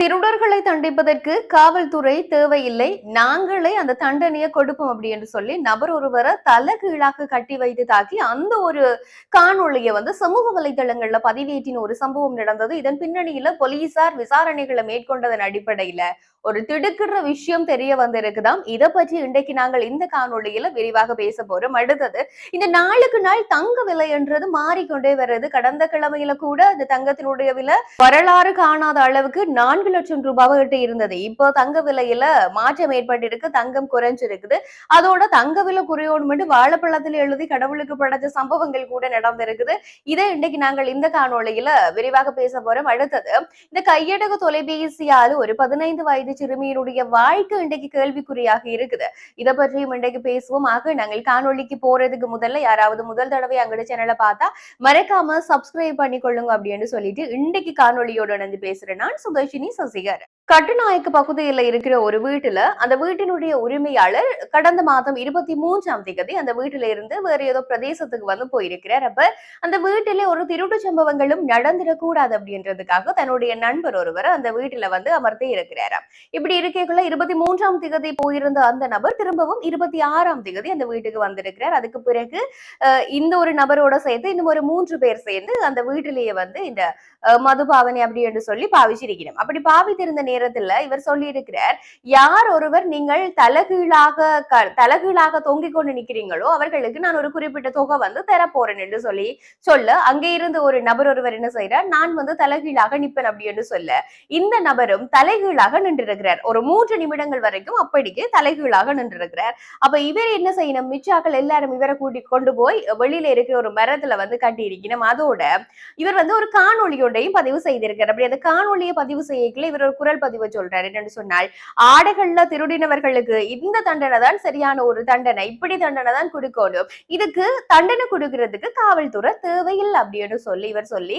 திருடர்களை தண்டிப்பதற்கு காவல்துறை தேவையில்லை, நாங்களே அந்த தண்டனையை கொடுப்போம் அப்படி என்று சொல்லி நபர் ஒருவரை தலைகீழாக கட்டி வைத்து தாக்கி அந்த ஒரு காணொளியை சமூக வலைதளங்கள்ல பதிவேற்றின ஒரு சம்பவம் நடந்தது. இதன் பின்னணியில போலீசார் விசாரணைகளை மேற்கொண்டதன் அடிப்படையில ஒரு திடுக்கிற விஷயம் தெரிய வந்திருக்குதாம். இதை பற்றி இன்றைக்கு நாங்கள் இந்த காணொளியில விரிவாக பேச போறோம். அடுத்தது, இந்த நாளுக்கு நாள் தங்க விலை என்றது மாறிக்கொண்டே வருது. கடந்த கிழமையில கூட இந்த தங்கத்தினுடைய விலை வரலாறு காணாத அளவுக்கு 4 லட்சம் ரூபாய் இருந்தது. இப்போ தங்க விலையில மாற்றம் ஏற்பட்டிருக்கு, தங்கம் குறைஞ்சிருக்குது. அதோட தங்க விலை குறையோடு வாழைப்பழத்தில் எழுதி கடவுளுக்கு படைச்ச சம்பவங்கள் கூட நடந்திருக்குது. இதை இன்னைக்கு நாங்கள் இந்த காணொளியில விரிவாக பேச போறோம். அடுத்தது, இந்த கையடகு தொலைபேசியால் ஒரு 15 வயது சிறுமியினுடைய வாழ்க்கை இன்றைக்கு கேள்விக்குறியாக இருக்குது. இதை பற்றியும் இன்றைக்கு பேசுவோம். ஆக நாங்கள் காணொளிக்கு போறதுக்கு முதல்ல யாராவது முதல் தடவை அங்கட சேனலை பார்த்தா மறக்காம சப்ஸ்கிரைப் பண்ணிக்கொள்ளுங்க அப்படின்னு சொல்லிட்டு இன்றைக்கு காணொளியோட இணைந்து பேசுறேன். நான் சுதர்ஷினி சசிகர். கட்டுநாயக்கு பகுதியில் இருக்கிற ஒரு வீட்டுல அந்த வீட்டினுடைய உரிமையாளர் கடந்த மாதம் 23ஆம் தேதி அந்த வீட்டில இருந்து வேற ஏதோ பிரதேசத்துக்கு போயிருக்கிறார். அப்ப அந்த வீட்டிலே ஒரு திருட்டு சம்பவங்களும் நடந்துடக்கூடாது அப்படின்றதுக்காக தன்னுடைய நண்பர் ஒருவர் அந்த வீட்டுல அமர்த்தி இருக்கிறாராம். இப்படி இருக்கைக்குள்ள 23ஆம் தேதி போயிருந்த அந்த நபர் திரும்பவும் 26ஆம் தேதி அந்த வீட்டுக்கு வந்திருக்கிறார். அதுக்கு பிறகு இந்த ஒரு நபரோட சேர்த்து இன்னும் ஒரு 3 பேர் சேர்ந்து அந்த வீட்டிலேயே இந்த மதுபாவனை அப்படி என்று சொல்லி பாவிச்சிருக்கிறோம். அப்படி பாவித்திருந்த நேரத்துல இவர் சொல்லி இருக்கிறார், யார் ஒருவர் நீங்கள் தலைகீழாக தொங்கிக் கொண்டு நிற்கிறீங்களோ அவர்களுக்கு நான் ஒரு குறிப்பிட்ட தொகை தரப்போறேன் என்று சொல்ல அங்கே இருந்து ஒரு நபர் ஒருவர் என்ன செய்யறார், நான் தலைகீழாக நிற்பேன் அப்படி என்று சொல்ல இந்த நபரும் தலைகீழாக நின்றிருக்கிறார். ஒரு 3 நிமிடங்கள் வரைக்கும் அப்படிக்கு தலைகீழாக நின்றிருக்கிறார். அப்ப இவர் என்ன செய்யணும், மிச்சாக்கள் எல்லாரும் இவரை கூட்டி கொண்டு போய் வெளியில இருக்கிற ஒரு மரத்துல கட்டி இருக்கணும். அதோட இவர் ஒரு காணொலியோடையும் பதிவு செய்திருக்கிறார். அப்படி அந்த காணொலியை பதிவு செய்யல இவர் ஒரு குரல் பதிவு சொல்றாரு. என்னன்னு சொன்னால், ஆடைகள்ல திருடினவர்களுக்கு இந்த தண்டனை தான் சரியான ஒரு தண்டனை, இப்படி தண்டனை தான் கொடுக்கணும், இதுக்கு தண்டனை கொடுக்கிறதுக்கு காவல்துறை தேவையில்லை அப்படின்னு சொல்லி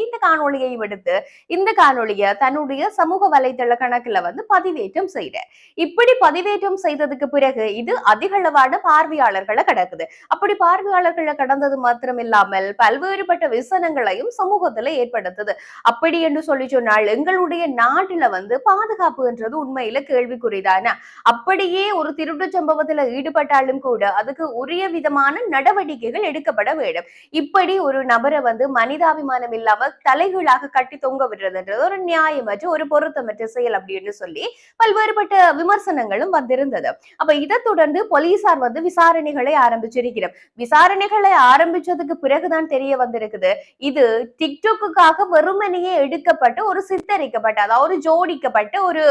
இந்த காணொலியை எடுத்து இந்த காணொலியை தன்னுடைய சமூக வலைதள கணக்குல பதிவேற்றம் செய்யறார். இப்படி பதிவேற்றம் செய்ததுக்கு பிறகு இது அதிகளவான பார்வையாளர்களை கடக்குது. அப்படி பார்வையாளர்களை கடந்தது மாத்திரம் இல்லாமல் பல்வேறுபட்ட விசனங்களையும் சமூகத்துல ஏற்படுத்துது. அப்படி என்று சொன்னால் எங்களுடைய நாட்டுல பாதுகாப்பு என்றது உண்மையில கேள்விக்குறிதான. அப்படியே ஒரு திருட்டு சம்பவத்துல ஈடுபட்டாலும் கூட அதுக்கு உரிய விதமான நடவடிக்கைகள் எடுக்கப்பட வேண்டும். இப்படி ஒரு நபரை மனிதாபிமானம் இல்லாம தலைகீழாக கட்டி தொங்க விடுறதுன்றது ஒரு நியாயமற்ற ஒரு பொருத்தமற்ற செயல் அப்படின்னு சொல்லி பல்வேறுபட்ட விமர்சனங்களும் வந்திருந்தது. அப்ப இதை தொடர்ந்து போலீசார் விசாரணைகளை ஆரம்பிச்சிருக்கிறோம். விசாரணைகளை ஆரம்பிச்சதுக்கு பிறகுதான் தெரிய வந்திருக்குது, இது டிக்டாக்குக்காக வெறுமனையே எடுக்கப்பட்ட ஒரு சித்தரிக்கப்பட்ட, அதாவது ஜோடிக்கப்பட்ட ஒரு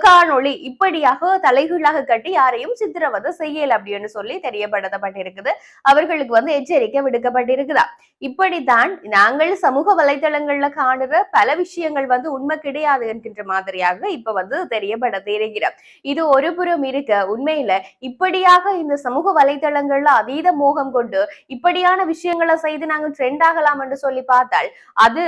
காணொளி. இப்படியாக தலைகீழாக கட்டி யாரையும் சித்திரவதை செய்யல அப்படின்னு சொல்லி தெரியப்படுத்தப்பட்டிருக்குது. அவர்களுக்கு எச்சரிக்கை விடுக்கப்பட்டிருக்குதா. இப்படித்தான் நாங்கள் சமூக வலைதளங்கள்ல காணுற பல விஷயங்கள் உண்மை கிடையாது என்கின்ற மாதிரியாக இப்ப தெரியப்படுத்தி இருக்கிறோம். இது ஒரு புறம் இருக்க, உண்மையில இப்படியாக இந்த சமூக வலைதளங்கள்ல அதீத மோகம் கொண்டு இப்படியான விஷயங்களை செய்து நாங்கள் ட்ரெண்ட் ஆகலாம் என்று சொல்லி பார்த்தால் அது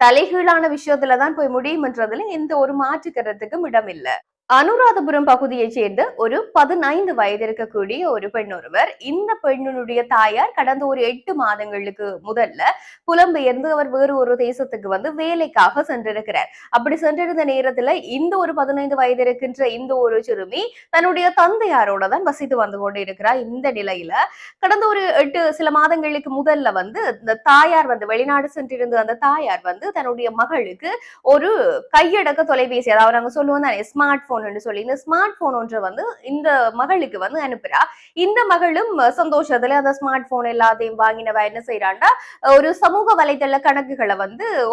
தலைகீழான விஷயத்துலதான் போய் முடியும் என்றதுல எந்த ஒரு மாற்று கருத்துக்கும் இடமில்லை. அனுராதபுரம் பகுதியைச் சேர்ந்த ஒரு 15 வயது இருக்கக்கூடிய ஒரு பெண் ஒருவர், இந்த பெண்ணுடைய தாயார் கடந்த ஒரு 8 மாதங்களுக்கு முதல்ல புலம்பெயர்ந்து அவர் வேறு ஒரு தேசத்துக்கு வேலைக்காக சென்றிருக்கிறார். அப்படி சென்றிருந்த நேரத்துல இந்த ஒரு 15 வயது இருக்கின்ற இந்த ஒரு சிறுமி தன்னுடைய தந்தையாரோட தான் வசித்து வந்து கொண்டு இருக்கிறார். இந்த நிலையில கடந்த ஒரு சில மாதங்களுக்கு முதல்ல இந்த தாயார் வெளிநாடு சென்றிருந்த அந்த தாயார் தன்னுடைய மகளுக்கு ஒரு கையடக்க தொலைபேசி, அதாவது நாங்க சொல்லுவோம் தானே ஸ்மார்ட் போன் சொல்லி, இந்த ஸ்மார்ட் போன் ஒன்று இந்த மகளுக்கு அனுப்புறா. இந்த மகளும் சந்தோஷத்துல அந்த ஸ்மார்ட் போன் எல்லாத்தையும் வாங்கினவ என்ன செய்யறாண்டா, ஒரு சமூக வலைதள கணக்குகளை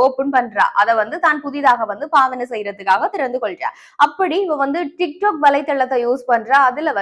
ஓபன் பண்றா. அதை தான் புதிதாக பாவனை செய்யறதுக்காக திறந்து கொள்றா. அப்படி இவ டிக்டாக் வலைதளத்தை யூஸ் பண்றா. அதுல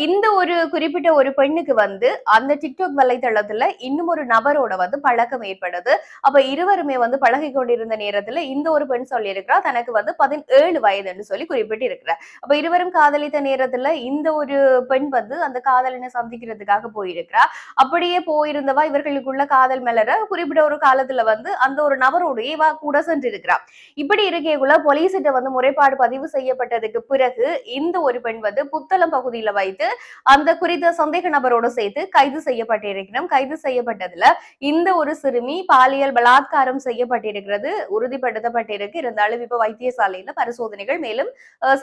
இந்த ஒரு குறிப்பிட்ட ஒரு பெண்ணுக்கு அந்த டிக்டாக் வலைதளத்துல இன்னும் ஒரு நபரோட பழக்கம் ஏற்படுது. அப்ப இருவருமே பழகி கொண்டிருந்த நேரத்துல இந்த ஒரு பெண் சொல்லி இருக்கிறா, தனக்கு 17 வயது என்று சொல்லி குறிப்பிட்டு இருக்கிறார். அப்ப இருவரும் காதலித்த நேரத்துல இந்த ஒரு பெண் வந்து அந்த காதலனை சந்திக்கிறதுக்காக போயிருக்கிறா. அப்படியே போயிருந்தவா இவர்களுக்குள்ள காதல் மலர குறிப்பிட்ட ஒரு காலத்துல வந்து அந்த ஒரு நபருடைய இவ கூட சென்றிருக்கிறா. இப்படி இருக்கைக்குள்ள போலீசிட்ட வந்து முறைப்பாடு பதிவு செய்யப்பட்டதுக்கு பிறகு இந்த ஒரு பெண் வந்து புத்தளம் பகுதியில வைத்து அந்த குறித்த சந்தேக நபரோடு சேர்த்து கைது செய்யப்பட்டிருக்கிறோம். கைது செய்யப்பட்டதுல இந்த ஒரு சிறுமி பாலியல் பலாத்காரம் செய்யப்பட்டிருக்கிறது உறுதிப்படுத்தப்பட்டிருக்கு. இருந்தாலும் இப்ப வைத்தியசாலையில பரிசோதனைகள் மேலும்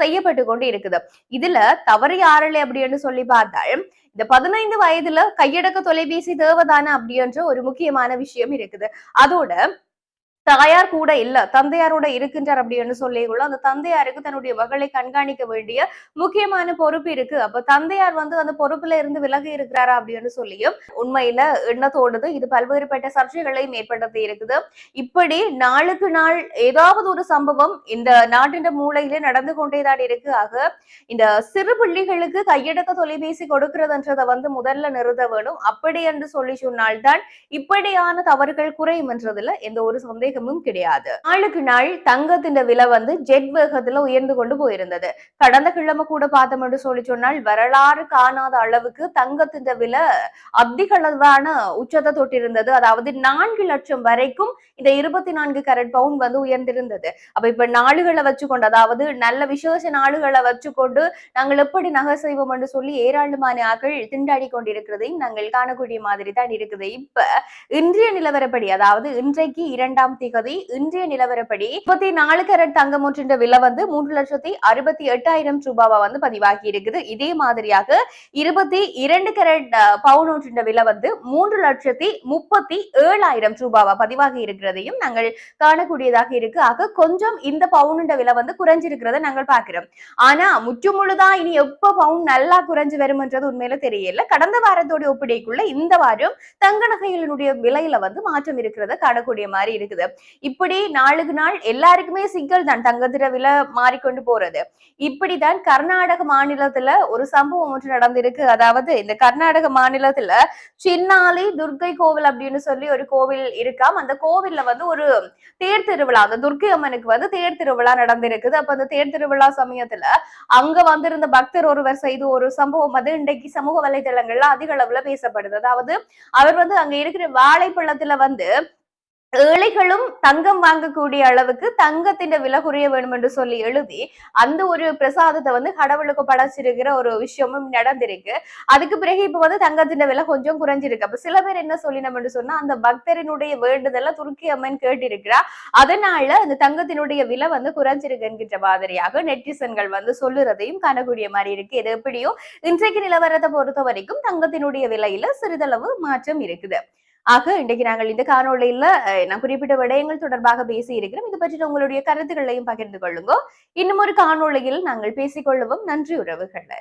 செய்யப்பட்டு கொண்டு இருக்குது. இதுல தவறு யாரில்லை அப்படின்னு சொல்லி பார்த்தால் இந்த 15 வயதுல கையடக்க தொலைபேசி தேவைதானே அப்படின்ற ஒரு முக்கியமான விஷயம் இருக்குது. அதோட தாயார் கூட இல்ல தந்தையாரோட இருக்கின்றார் அப்படின்னு சொல்லிக்குள்ள அந்த தந்தையாருக்கு தன்னுடைய மகளை கண்காணிக்க வேண்டிய முக்கியமான பொறுப்பு இருக்கு. அப்ப தந்தையார் வந்து அந்த பொறுப்புல இருந்து விலகி இருக்கிறாரா அப்படின்னு சொல்லியும் உண்மையில எண்ண தோணுது. இது பல்வேறுபட்ட சர்ச்சைகளையும் ஏற்படுத்தி இருக்குது. இப்படி நாளுக்கு நாள் ஏதாவது ஒரு சம்பவம் இந்த நாட்டின் மூளையிலே நடந்து கொண்டேதான் இருக்கு. ஆக இந்த சிறு பிள்ளைகளுக்கு கையடக்க தொலைபேசி கொடுக்கிறதுன்றதை வந்து முதல்ல நிறுத்த வேணும். அப்படி என்று சொல்லி சொன்னால்தான் இப்படியான தவறுகள் குறையும் என்றதுல எந்த ஒரு சந்தேகம் கிடையாது. நாளுக்கு நாள் தங்கத்தின் விலை வந்து ஜெட் வேகத்துல உயர்ந்து கொண்டு போயிருந்தது. கடந்த கிழமை கூட பார்த்தோம் என்று சொல்லி சொன்னால் வரலாறு காணாத அளவுக்கு தங்கத்தின் விலை அதிக அளவான உச்சத்தை தொட்டிருந்தது. அதாவது 4 லட்சம் வரைக்கும் இந்த 24 கேரட் பவுன் வந்து உயர்ந்திருந்தது. அப்ப இப்ப நாடுகளை வச்சுக்கொண்டு அதாவது நல்ல விசேஷ நாடுகளை வச்சுக்கொண்டு நாங்கள் எப்படி நகை செய்வோம் என்று சொல்லி ஏராளமான ஆக்கள் திண்டாடி கொண்டிருக்கிறதையும் நாங்கள் காணக்கூடிய மாதிரி தான் இருக்குது. இப்ப இன்றைய நிலவரப்படி அதாவது இன்றைக்கு 2ஆம் திகதி இன்றைய நிலவரப்படி 34 கேரட் தங்கம் ஒன்றின் விலை வந்து 3,68,000 ரூபாவா வந்து பதிவாகி இருக்குது. இதே மாதிரியாக 22 கேரட் பவுன் ஒன்றின் விலை வந்து 3,37,000 ரூபாவா பதிவாகி இருக்கிறதையும் நாங்கள் காணக்கூடியதாக இருக்கு. ஆக கொஞ்சம் இந்த பவுனுண்ட விலை வந்து குறைஞ்சிருக்கிறத நாங்கள் பார்க்கிறோம். ஆனா முற்றுமுழுதா இனி எப்ப பவுன் நல்லா குறைஞ்சு வரும்ன்றது உண்மையில தெரியல. கடந்த வாரத்தோட ஒப்பிடைக்குள்ள இந்த வாரம் தங்க நகைகளினுடைய விலையில வந்து மாற்றம் இருக்கிறத காணக்கூடிய மாதிரி இருக்குது. இப்படி நாளுக்கு நாள் எல்லாருக்குமே சிக்கல் தான் தங்கத்திர விலை மாறிக்கொண்டு போறது. இப்படிதான் கர்நாடக மாநிலத்துல ஒரு சம்பவம் ஒன்று நடந்திருக்கு. அதாவது இந்த கர்நாடக மாநிலத்துல சின்னாலி துர்க்கை கோவில் அப்படின்னு சொல்லி ஒரு கோவில் இருக்காம். அந்த கோவில்ல வந்து ஒரு தேர் திருவிழா அந்த துர்க்கை அம்மனுக்கு வந்து தேர் திருவிழா நடந்திருக்குது. அப்ப அந்த தேர் திருவிழா சமயத்துல அங்க வந்திருந்த பக்தர் ஒருவர் செய்த ஒரு சம்பவம் வந்து இன்றைக்கு சமூக வலைதளங்கள்ல அதிக அளவுல பேசப்படுது. அதாவது அவர் வந்து அங்க இருக்கிற வாழைப்பழத்துல வந்து ஏழைகளும் தங்கம் வாங்கக்கூடிய அளவுக்கு தங்கத்தின் விலை குறைய வேண்டும் என்று சொல்லி எழுதி அந்த ஒரு பிரசாதத்தை வந்து கடவுளுக்கு படைச்சிருக்கிற ஒரு விஷயமும் நடந்திருக்கு. அதுக்கு பிறகு இப்ப வந்து தங்கத்தின் விலை கொஞ்சம் குறைஞ்சிருக்கு. அப்ப சில பேர் என்ன சொல்லினோம்னு சொன்னா அந்த பக்தரினுடைய வேண்டுதல துர்க்கி அம்மன் கேட்டிருக்கிறா, அதனால அந்த தங்கத்தினுடைய விலை வந்து குறைஞ்சிருக்கு என்கின்ற மாதிரியாக நெட்டிசன்கள் வந்து சொல்லுறதையும் காணக்கூடிய மாதிரி இருக்கு. இது எப்படியோ இன்றைக்கு நிலவரத்தை பொறுத்த வரைக்கும் தங்கத்தினுடைய விலையில சிறிதளவு மாற்றம் இருக்குது. ஆக இன்றைக்கு நாங்கள் இந்த காணொளியில நான் குறிப்பிட்ட விடயங்கள் தொடர்பாக பேசி இருக்கிறோம். இது பற்றி உங்களுடைய கருத்துக்களையும் பகிர்ந்து கொள்ளுங்க. இன்னும் ஒரு காணொளியில் நாங்கள் பேசிக்கொள்ளுவோம். நன்றி உறவுகளே.